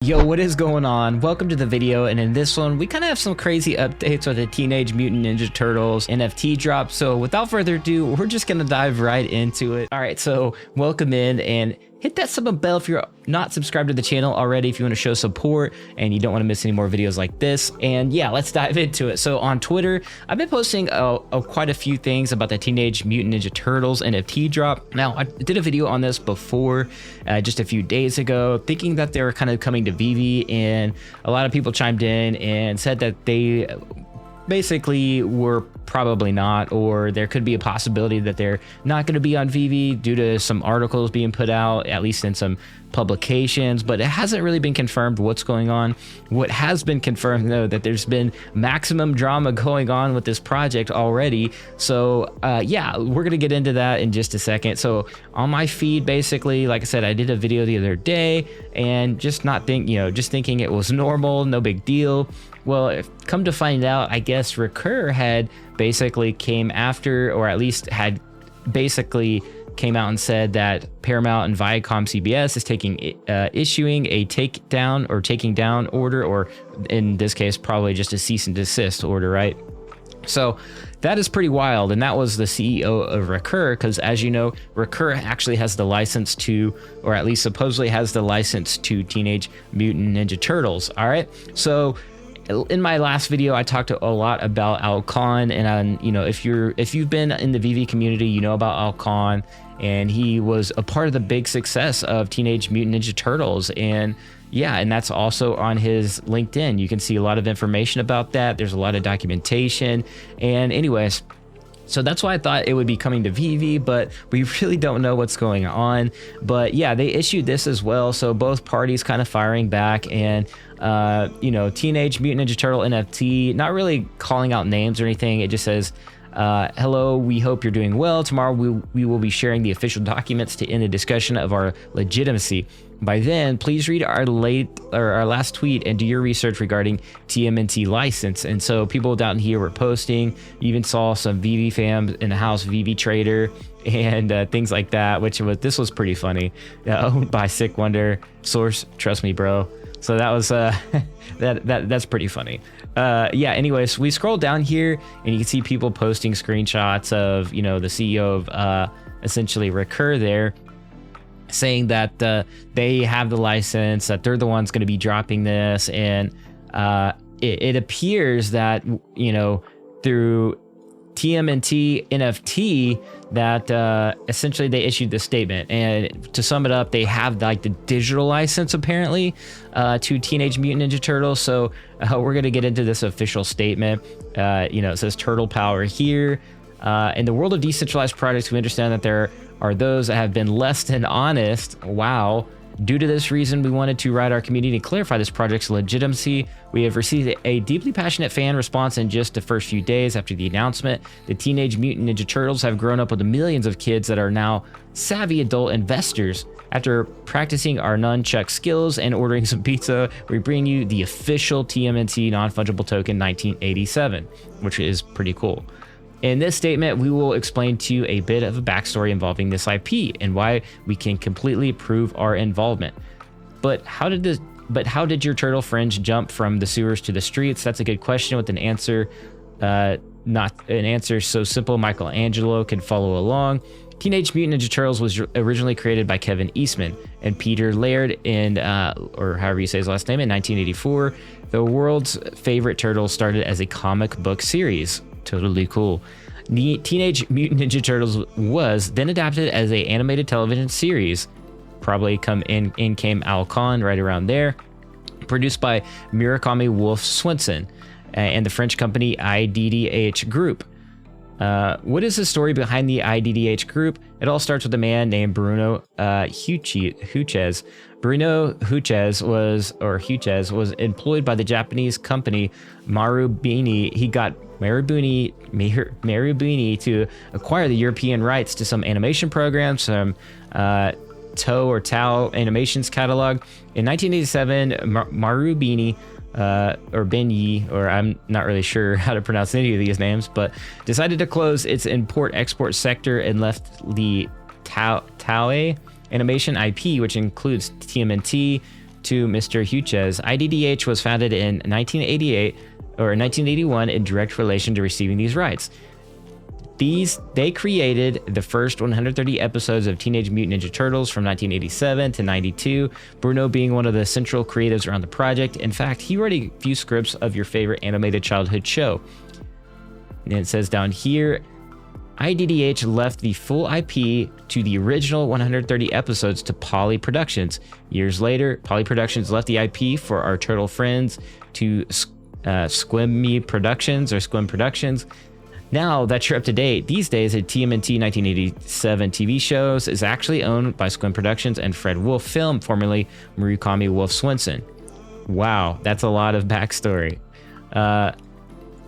Yo, what is going on? Welcome to the video, and in this one we kind of have some crazy updates with the Teenage Mutant Ninja Turtles NFT drop. So without further ado, we're just gonna dive right into it. All right, so welcome in and hit that sub bell if you're not subscribed to the channel already, if you want to show support and you don't want to miss any more videos like this. And yeah, let's dive into it. So on Twitter, I've been posting quite a few things about the Teenage Mutant Ninja Turtles NFT drop. Now, I did a video on this before, just a few days ago, thinking that they were kind of coming to VeVe, and a lot of people chimed in and said that they basically were probably not, or there could be a possibility that they're not going to be on VeVe due to some articles being put out, at least in some publications, but it hasn't really been confirmed what's going on. What has been confirmed, though, that there's been maximum drama going on with this project already. So yeah, we're going to get into that in just a second. So on my feed, basically, like I said, I did a video the other day and just thinking it was normal, no big deal. Well, come to find out, I guess Recur had basically came after, or at least had basically came out and said that Paramount and Viacom CBS is issuing a taking down order, or in this case, probably just a cease and desist order, right? So that is pretty wild. And that was the CEO of Recur, because as you know, Recur actually has the license to, or at least supposedly has the license to Teenage Mutant Ninja Turtles. All right. So in my last video, I talked a lot about Alcon, and if you've been in the VeVe community, you know about Alcon, and he was a part of the big success of Teenage Mutant Ninja Turtles. And yeah, and that's also on his LinkedIn. You can see a lot of information about that. There's a lot of documentation. And anyways, so that's why I thought it would be coming to VeVe, but we really don't know what's going on. But yeah, they issued this as well. So both parties kind of firing back, and Teenage Mutant Ninja Turtle NFT, not really calling out names or anything. It just says, hello, we hope you're doing well. Tomorrow we will be sharing the official documents to end a discussion of our legitimacy. By then, please read our last tweet and do your research regarding TMNT license. And so people down here were posting. You even saw some VeVe fams in the house, VeVe Trader, and things like that, this was pretty funny. Owned by Sick Wonder. Source, trust me, bro. So that was that's pretty funny. Yeah, anyways, we scroll down here and you can see people posting screenshots of, the CEO of essentially Recur there, saying that they have the license, that they're the ones going to be dropping this. And it appears that, through Tmnt Nft, that essentially they issued this statement. And to sum it up, they have like the digital license apparently to Teenage Mutant Ninja Turtles. So we're going to get into this official statement. It says turtle power here. In the world of decentralized projects, we understand that there are those that have been less than honest. Wow. Due to this reason, we wanted to write our community to clarify this project's legitimacy. We have received a deeply passionate fan response in just the first few days after the announcement. The Teenage Mutant Ninja Turtles have grown up with the millions of kids that are now savvy adult investors. After practicing our nunchuck skills and ordering some pizza, we bring you the official TMNT non-fungible token 1987, which is pretty cool. In this statement, we will explain to you a bit of a backstory involving this IP and why we can completely prove our involvement. But how did your turtle friends jump from the sewers to the streets? That's a good question with an answer, not an answer so simple Michelangelo can follow along. Teenage Mutant Ninja Turtles was originally created by Kevin Eastman and Peter Laird or however you say his last name, in 1984. The world's favorite turtle started as a comic book series. Totally cool. Teenage Mutant Ninja Turtles was then adapted as an animated television series. Probably came Alcon right around there. Produced by Murakami Wolf Swenson and the French company IDDH Group. What is the story behind the IDDH Group? It all starts with a man named Bruno Huchez. Bruno Huchez was employed by the Japanese company Marubeni. He got Marubeni to acquire the European rights to some animation programs, some Tao Animations catalog. In 1987, Marubeni or Benyi, or I'm not really sure how to pronounce any of these names, but decided to close its import-export sector and left the Tao Animation IP, which includes TMNT, to Mr. Huches. IDDH was founded in 1988 or 1981 in direct relation to receiving these rights. They created the first 130 episodes of Teenage Mutant Ninja Turtles from 1987 to 92, Bruno being one of the central creatives around the project. In fact, he wrote a few scripts of your favorite animated childhood show. And it says down here, IDDH left the full IP to the original 130 episodes to Poly Productions. Years later, Poly Productions left the IP for our turtle friends to Squim Productions. Now that you're up to date, these days a TMNT 1987 TV shows is actually owned by Squim Productions and Fred Wolf Film, formerly Murakami Wolf Swenson. Wow, that's a lot of backstory.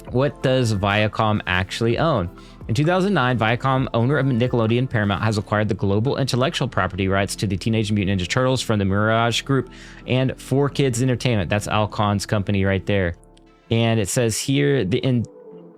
What does Viacom actually own? In 2009, Viacom, owner of Nickelodeon Paramount, has acquired the global intellectual property rights to the Teenage Mutant Ninja Turtles from the Mirage Group and 4Kids Entertainment. That's Al Khan's company right there. And it says here,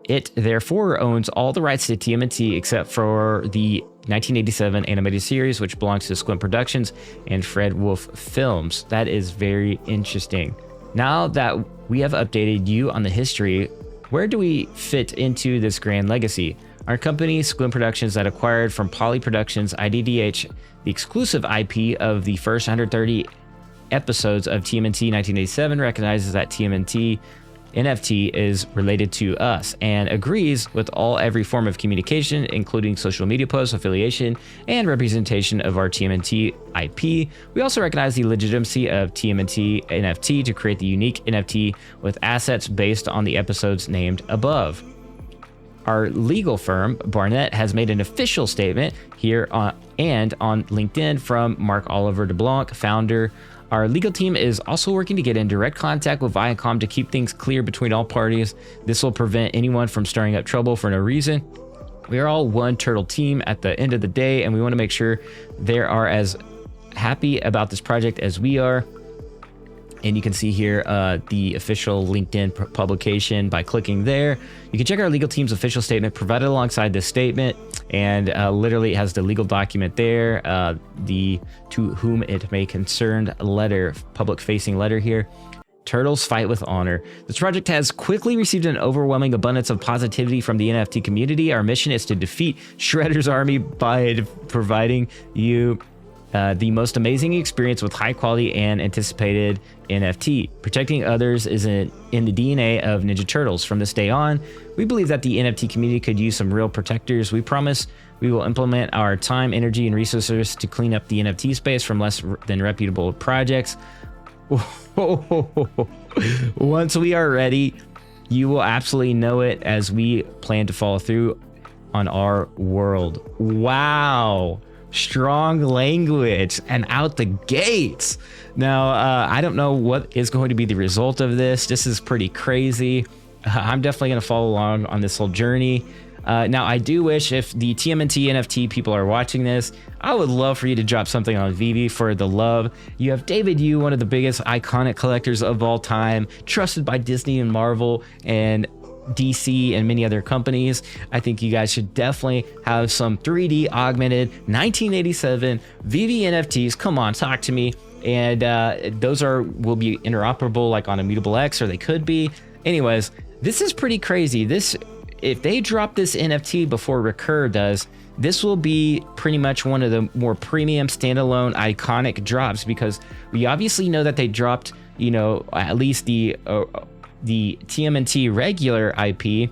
it therefore owns all the rights to TMNT except for the 1987 animated series, which belongs to Squint Productions and Fred Wolf Films. That is very interesting. Now that we have updated you on the history, where do we fit into this grand legacy? Our company, Squint Productions, that acquired from Poly Productions IDDH the exclusive IP of the first 130 episodes of TMNT 1987, recognizes that TMNT NFT is related to us and agrees with every form of communication, including social media posts, affiliation, and representation of our TMNT IP. We also recognize the legitimacy of TMNT NFT to create the unique NFT with assets based on the episodes named above. Our legal firm, Barnett, has made an official statement here and on LinkedIn from Mark Oliver DeBlanc, founder. Our legal team is also working to get in direct contact with Viacom to keep things clear between all parties. This will prevent anyone from stirring up trouble for no reason. We are all one turtle team at the end of the day, and we want to make sure they are as happy about this project as we are. And you can see here the official LinkedIn publication by clicking there. You can check our legal team's official statement provided alongside this statement, and literally it has the legal document there, the to whom it may concern letter, public-facing letter here. Turtles fight with honor. This project has quickly received an overwhelming abundance of positivity from the NFT community. Our mission is to defeat Shredder's army by providing you the most amazing experience with high quality and anticipated NFT. Protecting others is in the DNA of Ninja Turtles. From this day on, we believe that the NFT community could use some real protectors. We promise we will implement our time, energy, and resources to clean up the NFT space from less than reputable projects. Once we are ready, you will absolutely know it as we plan to follow through on our world. Wow. Strong language and out the gates. Now, I don't know what is going to be the result of this. This is pretty crazy. I'm definitely going to follow along on this whole journey. Now, I do wish if the TMNT NFT people are watching this, I would love for you to drop something on VeVe for the love. You have David Yu, one of the biggest iconic collectors of all time, trusted by Disney and Marvel and DC and many other companies. I think you guys should definitely have some 3D augmented 1987 VeVe NFTs. Come on, talk to me. And those will be interoperable like on Immutable X, or they could be. Anyways, this is pretty crazy. If they drop this NFT before Recur does, this will be pretty much one of the more premium standalone iconic drops, because we obviously know that they dropped, at least the TMNT regular IP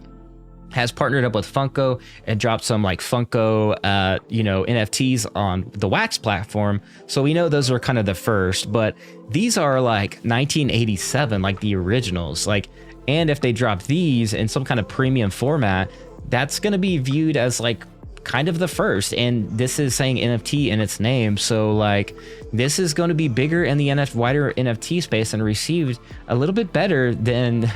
has partnered up with Funko and dropped some like Funko, NFTs on the Wax platform. So we know those are kind of the first, but these are like 1987, like the originals. And if they drop these in some kind of premium format, that's going to be viewed as like kind of the first, and this is saying NFT in its name, so like this is going to be bigger in the wider NFT space and received a little bit better than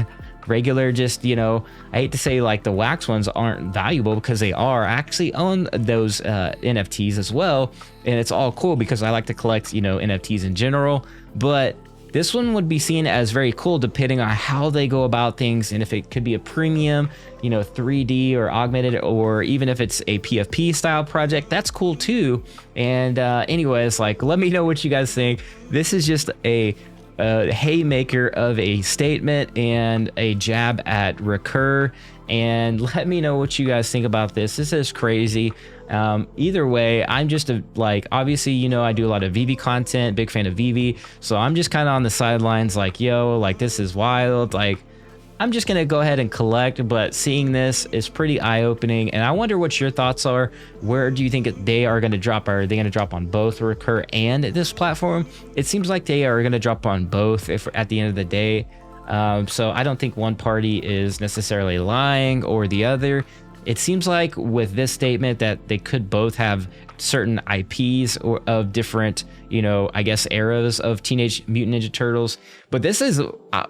regular, just I hate to say like the Wax ones aren't valuable, because they are. I actually own those NFTs as well, and it's all cool because I like to collect NFTs in general, but this one would be seen as very cool depending on how they go about things, and if it could be a premium, 3D or augmented, or even if it's a PFP style project, that's cool too. And anyways, let me know what you guys think. This is just a a haymaker of a statement and a jab at Recur. And let me know what you guys think about this. This is crazy. Either way, I'm just obviously, you know, I do a lot of VeVe content, big fan of VeVe. So I'm just kind of on the sidelines like, yo, like this is wild. Like, I'm just going to go ahead and collect, but seeing this is pretty eye-opening. And I wonder what your thoughts are. Where do you think they are going to drop? Are they going to drop on both Recur and this platform? It seems like they are going to drop on both if at the end of the day. So I don't think one party is necessarily lying or the other. It seems like with this statement that they could both have certain IPs or of different, you know, I guess eras of Teenage Mutant Ninja Turtles. But this is,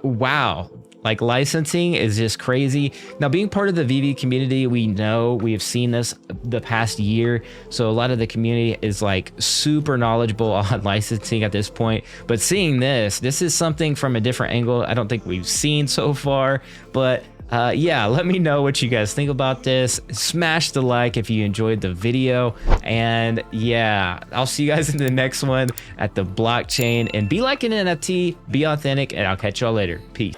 wow. Like licensing is just crazy. Now, being part of the VeVe community, we have seen this the past year. So a lot of the community is like super knowledgeable on licensing at this point. But seeing this is something from a different angle I don't think we've seen so far. But yeah, let me know what you guys think about this. Smash the like if you enjoyed the video. And yeah, I'll see you guys in the next one at the blockchain. And be like an NFT, be authentic, and I'll catch y'all later. Peace.